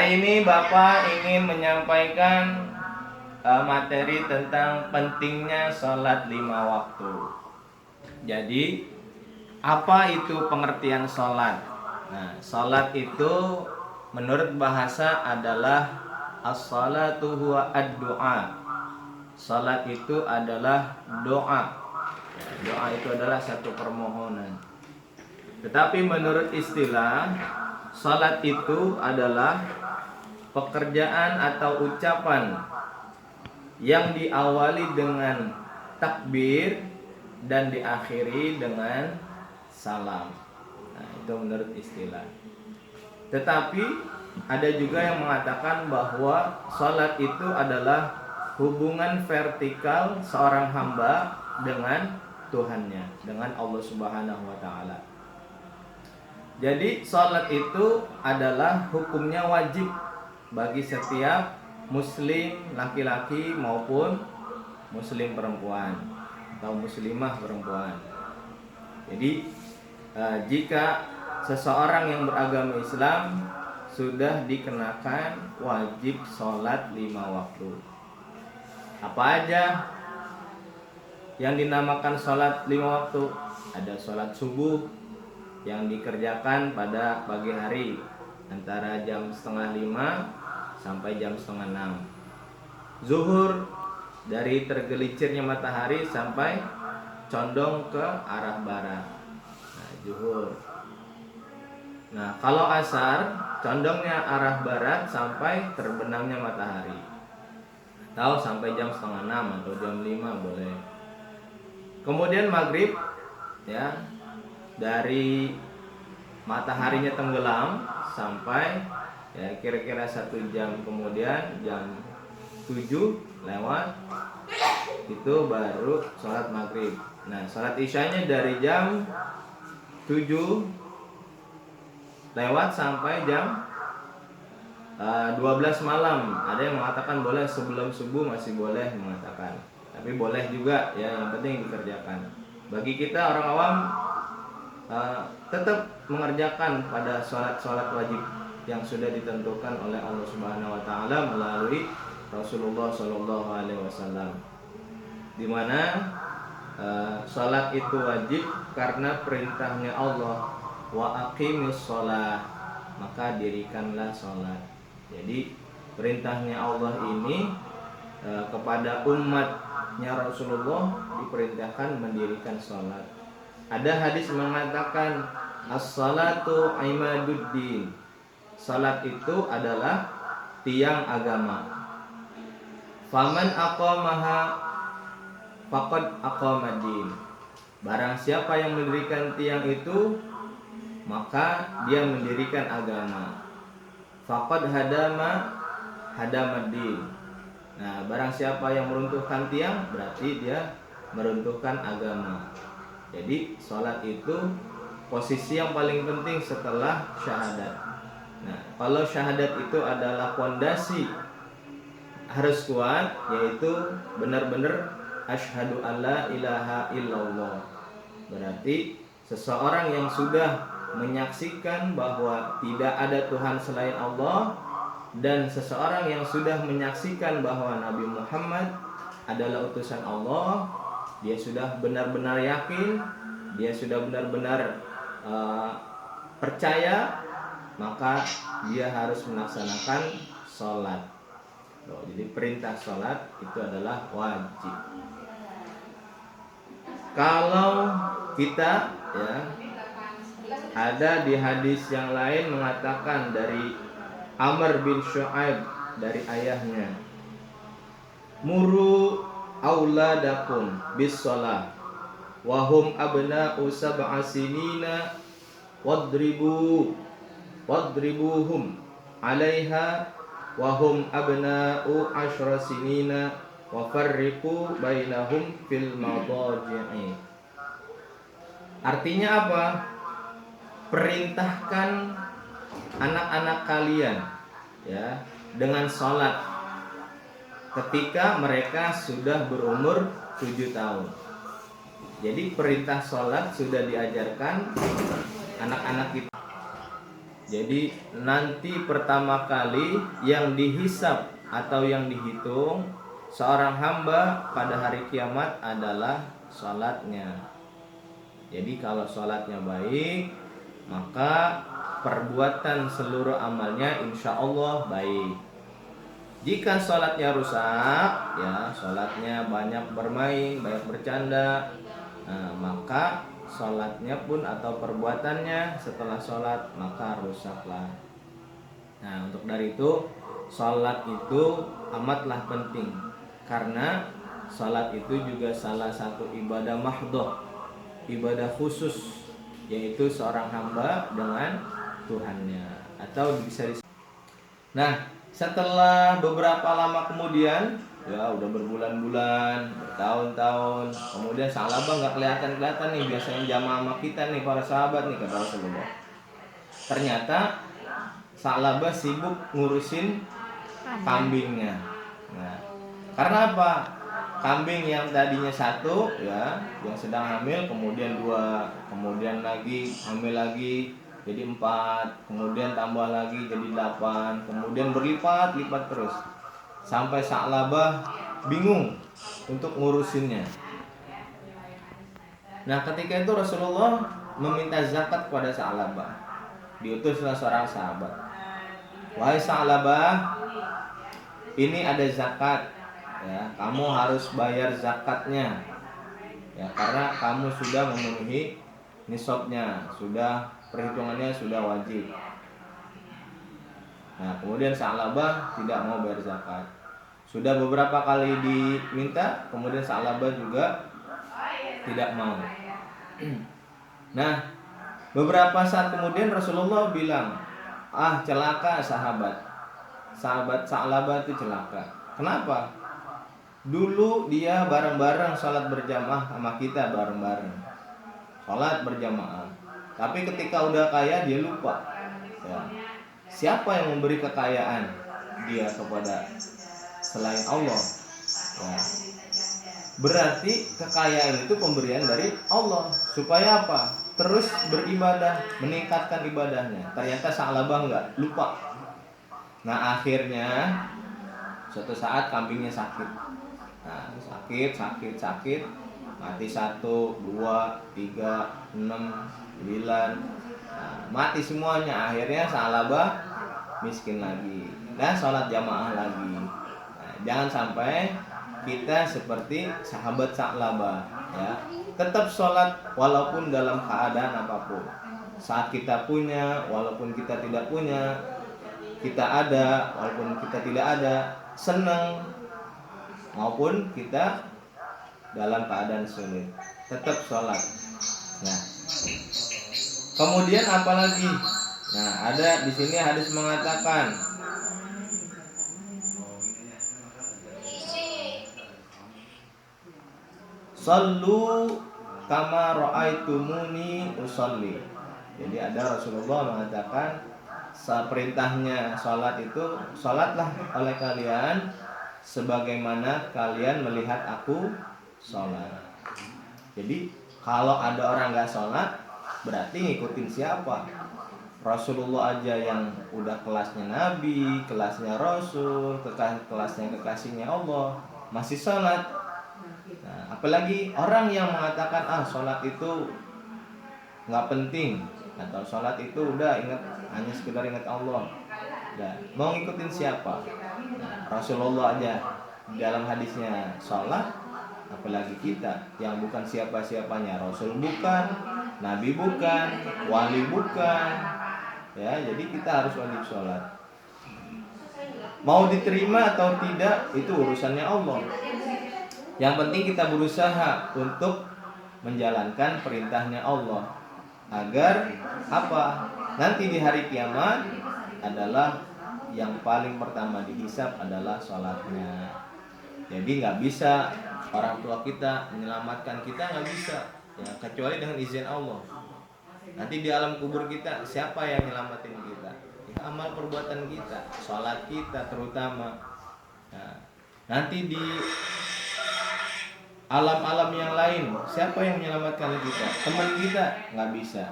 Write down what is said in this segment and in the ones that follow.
Hari ini Bapak ingin menyampaikan materi tentang pentingnya sholat 5 waktu. Jadi, apa itu pengertian sholat? Nah, sholat itu menurut bahasa adalah as-salatu huwa ad-du'a. Sholat itu adalah doa. Doa itu adalah satu permohonan. Tetapi menurut istilah, sholat itu adalah pekerjaan atau ucapan yang diawali dengan takbir dan diakhiri dengan salam. Nah, itu menurut istilah. Tetapi ada juga yang mengatakan bahwa sholat itu adalah hubungan vertikal seorang hamba dengan Tuhannya, dengan Allah Subhanahu wa taala. Jadi sholat itu adalah hukumnya wajib bagi setiap muslim laki-laki maupun muslim perempuan atau muslimah perempuan. Jadi jika seseorang yang beragama Islam sudah dikenakan wajib sholat 5 waktu. Apa aja yang dinamakan sholat 5 waktu? Ada sholat subuh yang dikerjakan pada pagi hari antara jam 4:30 sampai jam 5:30. Zuhur dari tergelincirnya matahari sampai condong ke arah barat. Nah, zuhur. Nah, kalau asar condongnya arah barat sampai terbenamnya matahari. Atau sampai jam 5:30 atau jam 5 boleh. Kemudian maghrib ya, dari mataharinya tenggelam sampai ya kira-kira 1 jam kemudian jam 7 lewat itu baru sholat maghrib. Nah, sholat isyanya dari jam 7 lewat sampai jam 12 malam. Ada yang mengatakan boleh sebelum subuh, masih boleh mengatakan. Tapi boleh juga ya, yang penting dikerjakan. Bagi kita orang awam tetap mengerjakan pada sholat-sholat wajib yang sudah ditentukan oleh Allah Subhanahu wa taala melalui Rasulullah Shallallahu alaihi wasallam. Di mana sholat itu wajib karena perintahnya Allah, wa aqimis sholat, maka dirikanlah sholat. Jadi perintahnya Allah ini kepada umatnya Rasulullah diperintahkan mendirikan sholat. Ada hadis mengatakan as-salatu imaduddin. Salat itu adalah tiang agama. Faman aqamaha faqad aqamaddin. Barang siapa yang mendirikan tiang itu, maka dia mendirikan agama. Faqad hadamaddin. Nah, barang siapa yang meruntuhkan tiang, berarti dia meruntuhkan agama. Jadi salat itu posisi yang paling penting setelah syahadat. Nah, kalau syahadat itu adalah fondasi harus kuat, yaitu benar-benar asyhadu alla ilaha illallah. Berarti seseorang yang sudah menyaksikan bahwa tidak ada Tuhan selain Allah, dan seseorang yang sudah menyaksikan bahwa Nabi Muhammad adalah utusan Allah, dia sudah benar-benar yakin, dia sudah benar-benar percaya, maka dia harus melaksanakan sholat. Jadi perintah sholat itu adalah wajib. Kalau kita ya, ada di hadis yang lain mengatakan dari Amr bin Shu'aib dari ayahnya, muru auladakum bis sholat wahum abna'u sab'a sinina wadribuhum 'alaiha wahum abna'u 10 sinina wa farriqu bainahum fil madaji'i. Artinya apa? Perintahkan anak-anak kalian ya dengan sholat ketika mereka sudah berumur 7 tahun. Jadi perintah sholat sudah diajarkan anak-anak kita. Jadi nanti pertama kali yang dihisab atau yang dihitung seorang hamba pada hari kiamat adalah sholatnya. Jadi kalau sholatnya baik, maka perbuatan seluruh amalnya insya Allah baik. Jika sholatnya rusak, ya sholatnya banyak bermain, banyak bercanda, maka sholatnya pun atau perbuatannya setelah sholat maka rusaklah. Nah, untuk dari itu sholat itu amatlah penting, karena sholat itu juga salah satu ibadah mahdhah, ibadah khusus, yaitu seorang hamba dengan Tuhannya. Atau bisa Nah, setelah beberapa lama kemudian, ya udah berbulan-bulan, bertahun-tahun, kemudian Sa'labah nggak kelihatan nih, biasanya jamaah sama kita nih para sahabat nih, kata Rasulullah. Ternyata Sa'labah sibuk ngurusin kambingnya. Nah, karena apa? Kambing yang tadinya satu, ya, yang sedang hamil, kemudian dua, kemudian lagi hamil lagi, jadi 4, kemudian tambah lagi jadi 8, kemudian berlipat-lipat terus sampai Sa'labah bingung untuk ngurusinnya. Nah, ketika itu Rasulullah meminta zakat kepada Sa'labah. Diutuslah seorang sahabat, "Wahai Sa'labah, ini ada zakat, ya, kamu harus bayar zakatnya, ya, karena kamu sudah memenuhi nisabnya, sudah perhitungannya sudah wajib." Nah, kemudian Sa'labah tidak mau bayar zakat. Sudah beberapa kali diminta, kemudian Sa'labah juga tidak mau. Nah, beberapa saat kemudian Rasulullah bilang, celaka sahabat Sa'labah itu celaka. Kenapa? Dulu dia bareng-bareng sholat berjamaah sama kita, bareng-bareng sholat berjamaah. Tapi ketika udah kaya dia lupa, ya. Siapa yang memberi kekayaan dia kepada selain Allah, ya. Berarti kekayaan itu pemberian dari Allah. Supaya apa? Terus beribadah, meningkatkan ibadahnya. Ternyata Sa'labah enggak, lupa. Nah, akhirnya suatu saat kambingnya sakit. Nah, sakit, mati 1, 2, 3, 6, 9. Nah, mati semuanya. Akhirnya Sa'labah miskin lagi dan sholat jamaah lagi. Nah, jangan sampai kita seperti sahabat Sa'labah, ya. Tetap sholat walaupun dalam keadaan apapun. Saat kita punya, walaupun kita tidak punya, kita ada, walaupun kita tidak ada, senang maupun kita dalam keadaan sulit, tetap sholat. Nah, kemudian apalagi? Nah, ada di sini hadis mengatakan, "Shallu kama ra'aitumuni usolli." Jadi ada Rasulullah mengatakan, perintahnya sholat itu, sholatlah oleh kalian sebagaimana kalian melihat aku sholat. Jadi kalau ada orang gak sholat, berarti ngikutin siapa? Rasulullah aja yang udah kelasnya Nabi, kelasnya Rasul, kelasnya kekasihnya Allah, masih sholat. Nah, apalagi orang yang mengatakan sholat itu gak penting, atau sholat itu udah ingat, hanya sekedar ingat Allah. Nah, mau ngikutin siapa? Nah, Rasulullah aja dalam hadisnya sholat, apalagi kita yang bukan siapa-siapanya. Rasul bukan, Nabi bukan, wali bukan, ya. Jadi kita harus wajib sholat. Mau diterima atau tidak itu urusannya Allah. Yang penting kita berusaha untuk menjalankan perintahnya Allah, agar apa? Nanti di hari kiamat adalah yang paling pertama dihisab adalah sholatnya. Jadi nggak bisa orang tua kita menyelamatkan kita, nggak bisa, ya, kecuali dengan izin Allah. Nanti di alam kubur kita siapa yang nyelamatin kita? Ya, amal perbuatan kita, sholat kita terutama. Nah, nanti di alam-alam yang lain siapa yang menyelamatkan kita? Teman kita nggak bisa.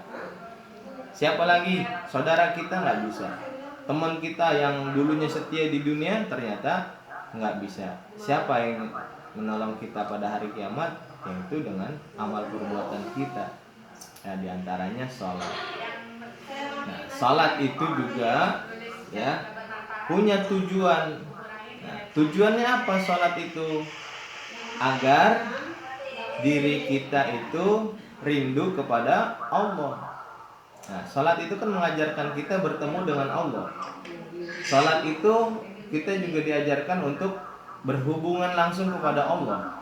Siapa lagi? Saudara kita nggak bisa. Teman kita yang dulunya setia di dunia ternyata nggak bisa. Siapa yang menolong kita pada hari kiamat? Yaitu dengan amal perbuatan kita. Nah, diantaranya sholat. Nah, sholat itu juga ya punya tujuan. Nah, tujuannya apa sholat itu? Agar diri kita itu rindu kepada Allah. Nah, sholat itu kan mengajarkan kita bertemu dengan Allah. Sholat itu kita juga diajarkan untuk berhubungan langsung kepada Allah.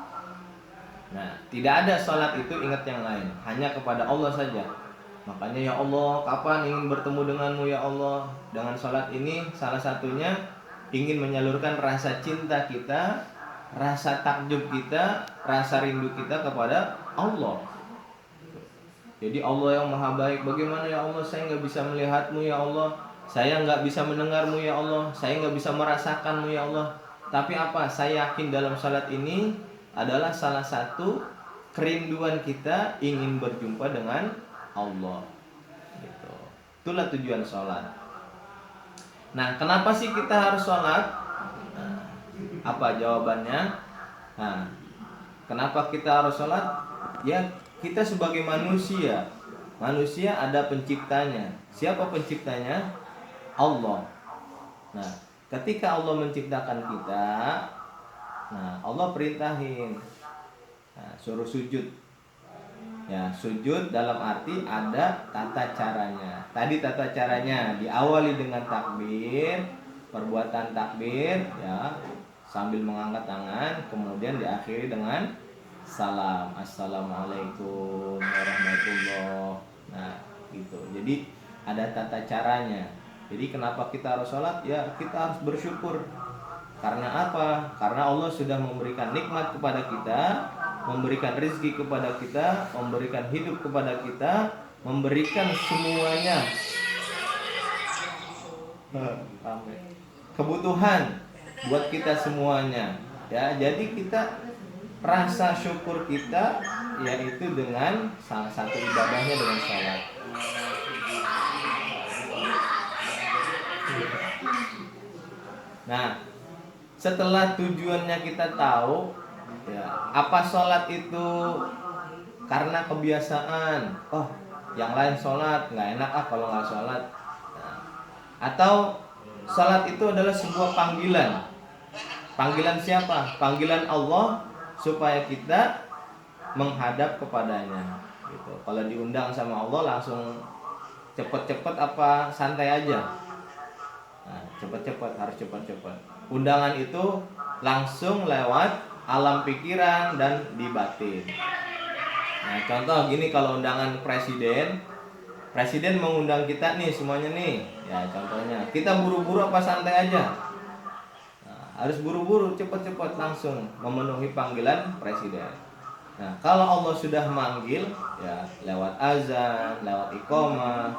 Nah, tidak ada sholat itu ingat yang lain, hanya kepada Allah saja. Makanya ya Allah, kapan ingin bertemu denganmu ya Allah? Dengan sholat ini salah satunya ingin menyalurkan rasa cinta kita, rasa takjub kita, rasa rindu kita kepada Allah. Jadi Allah yang maha baik, bagaimana ya Allah, saya nggak bisa melihatmu ya Allah, saya nggak bisa mendengarmu ya Allah, saya nggak bisa merasakanmu ya Allah. Tapi apa? Saya yakin dalam salat ini adalah salah satu kerinduan kita ingin berjumpa dengan Allah. Gitu. Itulah tujuan sholat. Nah, kenapa sih kita harus sholat? Nah, apa jawabannya? Nah, kenapa kita harus sholat? Ya, kita sebagai manusia ada penciptanya. Siapa penciptanya? Allah. Nah, ketika Allah menciptakan kita, nah Allah perintahin, suruh sujud. Ya, sujud dalam arti ada tata caranya. Tadi tata caranya diawali dengan takbir, perbuatan takbir, ya, sambil mengangkat tangan, kemudian diakhiri dengan salam, assalamualaikum warahmatullah. Nah, gitu. Jadi ada tata caranya. Jadi kenapa kita harus sholat? Ya, kita harus bersyukur. Karena apa? Karena Allah sudah memberikan nikmat kepada kita, memberikan rezeki kepada kita, memberikan hidup kepada kita, memberikan semuanya kebutuhan buat kita semuanya. Ya, jadi kita rasa syukur kita yaitu dengan salah satu ibadahnya dengan sholat. Nah, setelah tujuannya kita tahu, ya, apa sholat itu karena kebiasaan. Oh, yang lain sholat, nggak enak kalau nggak sholat. Nah, atau sholat itu adalah sebuah panggilan. Panggilan siapa? Panggilan Allah supaya kita menghadap kepadanya. Gitu. Kalau diundang sama Allah langsung cepet-cepet apa santai aja? Nah, cepet-cepet, harus cepet-cepet. Undangan itu langsung lewat alam pikiran dan di batin. Nah, contoh gini, kalau undangan presiden mengundang kita nih semuanya nih. Ya, contohnya kita buru-buru apa santai aja? Harus buru-buru, cepat-cepat langsung memenuhi panggilan presiden. Nah, kalau Allah sudah manggil, ya lewat azan, lewat iqamah,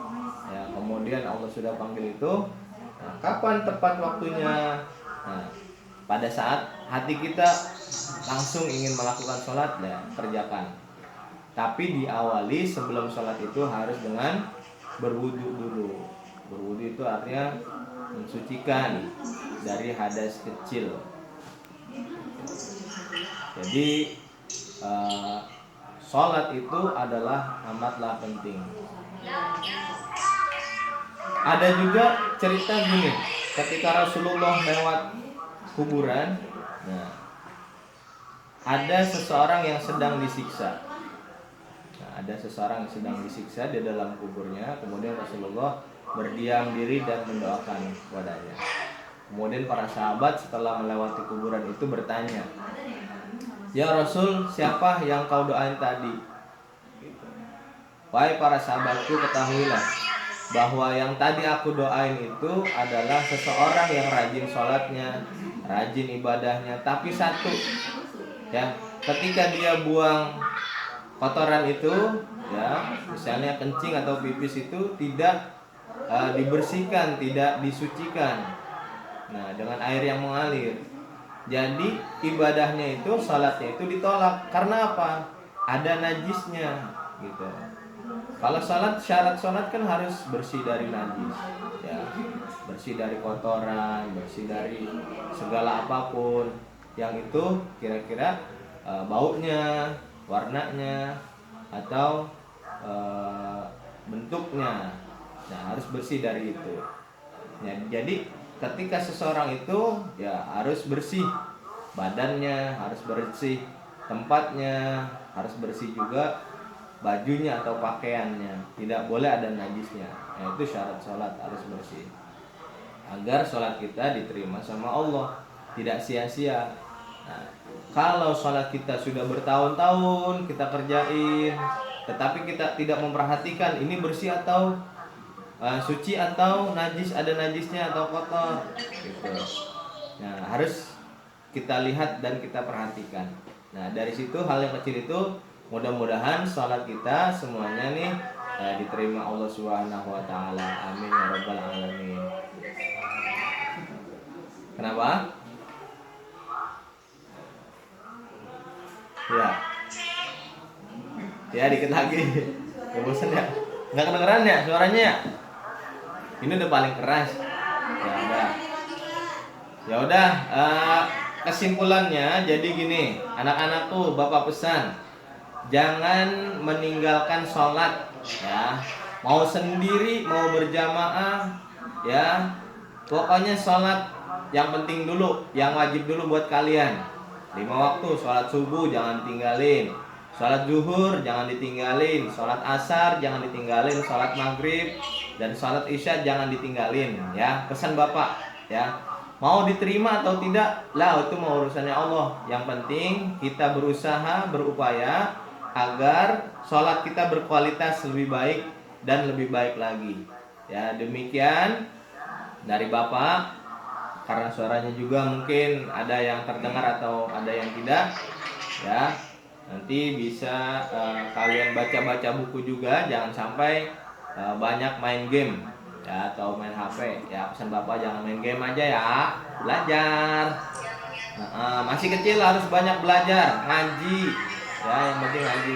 ya kemudian Allah sudah panggil itu. Nah, kapan tepat waktunya? Nah, pada saat hati kita langsung ingin melakukan sholat, ya kerjakan. Tapi diawali sebelum sholat itu harus dengan berwudu dulu. Berwudu itu artinya mensucikan dari hadas kecil. Jadi sholat itu adalah amatlah penting. Ada juga cerita gini, ketika Rasulullah lewat kuburan, nah, ada seseorang yang sedang disiksa. Ada seseorang yang sedang disiksa di dalam kuburnya. Kemudian Rasulullah berdiam diri dan mendoakan kepadanya. Kemudian para sahabat setelah melewati kuburan itu bertanya, "Ya Rasul, siapa yang kau doain tadi?" "Wahai para sahabatku, ketahuilah bahwa yang tadi aku doain itu adalah seseorang yang rajin sholatnya, rajin ibadahnya. Tapi satu, ya, ketika dia buang kotoran itu, ya, misalnya kencing atau pipis itu tidak dibersihkan, tidak disucikan, nah, dengan air yang mengalir. Jadi ibadahnya itu, salatnya itu ditolak. Karena apa? Ada najisnya, gitu. Kalau sholat, syarat sholat kan harus bersih dari najis, ya, bersih dari kotoran, bersih dari segala apapun yang itu kira-kira baunya, warnanya, atau bentuknya. Nah, harus bersih dari itu. Ya, jadi ketika seseorang itu ya harus bersih badannya, harus bersih tempatnya, harus bersih juga bajunya atau pakaiannya, tidak boleh ada najisnya. Nah, itu syarat sholat harus bersih agar sholat kita diterima sama Allah, tidak sia-sia. Nah, kalau sholat kita sudah bertahun-tahun kita kerjain, tetapi kita tidak memperhatikan ini bersih atau suci atau najis, ada najisnya atau kotor, gitu. Nah, harus kita lihat dan kita perhatikan. Nah, dari situ hal yang kecil itu mudah-mudahan sholat kita semuanya nih diterima Allah Subhanahu wa taala. Amin ya rabbal alamin. Kenapa? Ya. Ya, dikit lagi. Ya, bosan ya. Enggak kedengeran ya suaranya ya? Ini udah paling keras. Ya udah. Ya udah, kesimpulannya jadi gini, anak-anak tuh Bapak pesan, jangan meninggalkan sholat, ya, mau sendiri mau berjamaah, ya, pokoknya sholat yang penting dulu, yang wajib dulu buat kalian. 5 waktu, sholat subuh jangan tinggalin, sholat zuhur jangan ditinggalin, sholat asar jangan ditinggalin, sholat maghrib dan sholat isya jangan ditinggalin, ya, pesan Bapak, ya. Mau diterima atau tidak, lah itu mau urusannya Allah. Yang penting kita berusaha, berupaya agar sholat kita berkualitas lebih baik dan lebih baik lagi. Ya, demikian dari Bapak. Karena suaranya juga mungkin ada yang terdengar atau ada yang tidak, ya. Nanti bisa kalian baca-baca buku juga, jangan sampai banyak main game, ya, atau main HP. Ya, pesan Bapak jangan main game aja ya, belajar. Masih kecil harus banyak belajar, ngaji, ya, yang penting ngaji.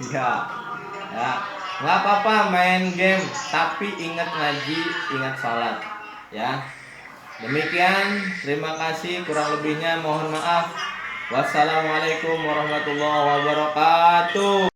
Ya, ya, nggak apa-apa main game, tapi ingat ngaji, ingat sholat, ya. Demikian, terima kasih, kurang lebihnya mohon maaf. Wassalamualaikum warahmatullahi wabarakatuh.